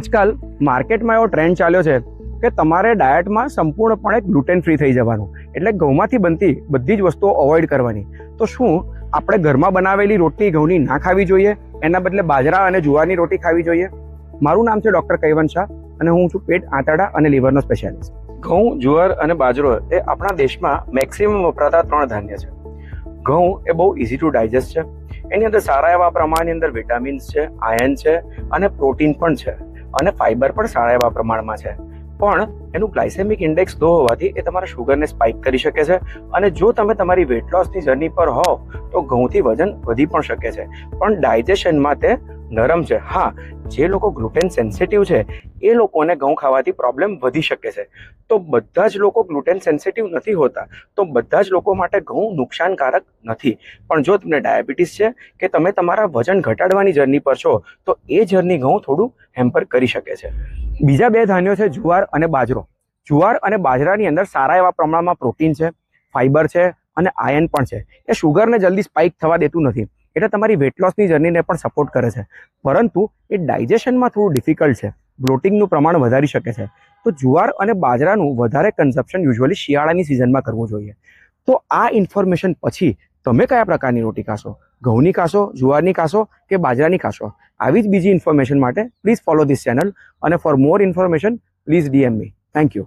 આજકાલ માર્કેટમાં એવો ટ્રેન્ડ ચાલ્યો છે કે તમારે ડાયટમાં સંપૂર્ણપણે ગ્લુટેન ફ્રી થઈ જવાનું, એટલે ઘઉંમાંથી બનતી બધી જ વસ્તુઓ અવોઇડ કરવાની. તો શું આપણે ઘરમાં બનાવેલી રોટલી ઘઉંની ના ખાવી જોઈએ, એના બદલે બાજરા અને જુવારની રોટી ખાવી જોઈએ? મારું નામ છે ડૉક્ટર કૈવંત શાહ અને હું છું પેટ, આંતરડા અને લીવરનો સ્પેશિયાલિસ્ટ. ઘઉં, જુવાર અને બાજરો એ આપણા દેશમાં મેક્સિમમ વપરાતા 3 ધાન્ય છે. ઘઉં એ બહુ ઇઝી ટુ ડાયજેસ્ટ છે. એની અંદર સારા એવા પ્રમાણની અંદર વિટામિન્સ છે, આયર્ન છે અને પ્રોટીન પણ છે અને ફાઈબર પણ સારા એવા પ્રમાણમાં છે. પણ એનું ગ્લાયસેમિક ઇન્ડેક્સ લો હોવાથી એ તમારા શુગરને સ્પાઇક કરી શકે છે અને જો તમે તમારી વેટ લોસની જર્ની પર હો તો ઘઉંથી વજન વધી પણ શકે છે. પણ ડાયજેશનમાં તે નરમ છે. હા, જે લોકો ગ્લુટેન સેન્સિટિવ છે એ લોકોને ઘઉં ખાવાથી પ્રોબ્લેમ વધી શકે છે. તો બધા જ લોકો ગ્લુટેન સેન્સિટિવ નથી હોતા, તો બધા જ લોકો માટે ઘઉં નુકસાનકારક નથી. પણ જો તમને ડાયાબિટીસ છે કે તમે તમારા વજન ઘટાડવાની જર્ની પર છો તો એ જર્ની ઘઉં થોડું હેમ્પર કરી શકે છે. બીજા 2 ધાન્યો છે જુવાર અને બાજરો. જુવાર અને બાજરાની અંદર સારા એવા પ્રમાણમાં પ્રોટીન છે, ફાઈબર છે અને આયર્ન પણ છે. એ શુગરને જલ્દી સ્પાઇક થવા દેતું નથી, એટલે તમારી વેટ લોસની જર્નીને પણ સપોર્ટ કરે છે. પરંતુ એ ડાયજેશનમાં થોડું ડિફિકલ્ટ છે, બ્લોટિંગનું પ્રમાણ વધારી શકે છે. તો જુવાર અને બાજરાનું વધારે કન્ઝપ્શન યુઝ્યુઅલી શિયાળાની સિઝનમાં કરવું જોઈએ. તો આ ઇન્ફોર્મેશન પછી તમે કયા પ્રકારની રોટી ખાશો? ઘઉંની ખાશો, જુવારની ખાશો કે બાજરાની ખાશો? આવી જ બીજી ઇન્ફોર્મેશન માટે પ્લીઝ ફોલો ધીસ ચેનલ અને for more information please DM me. Thank you.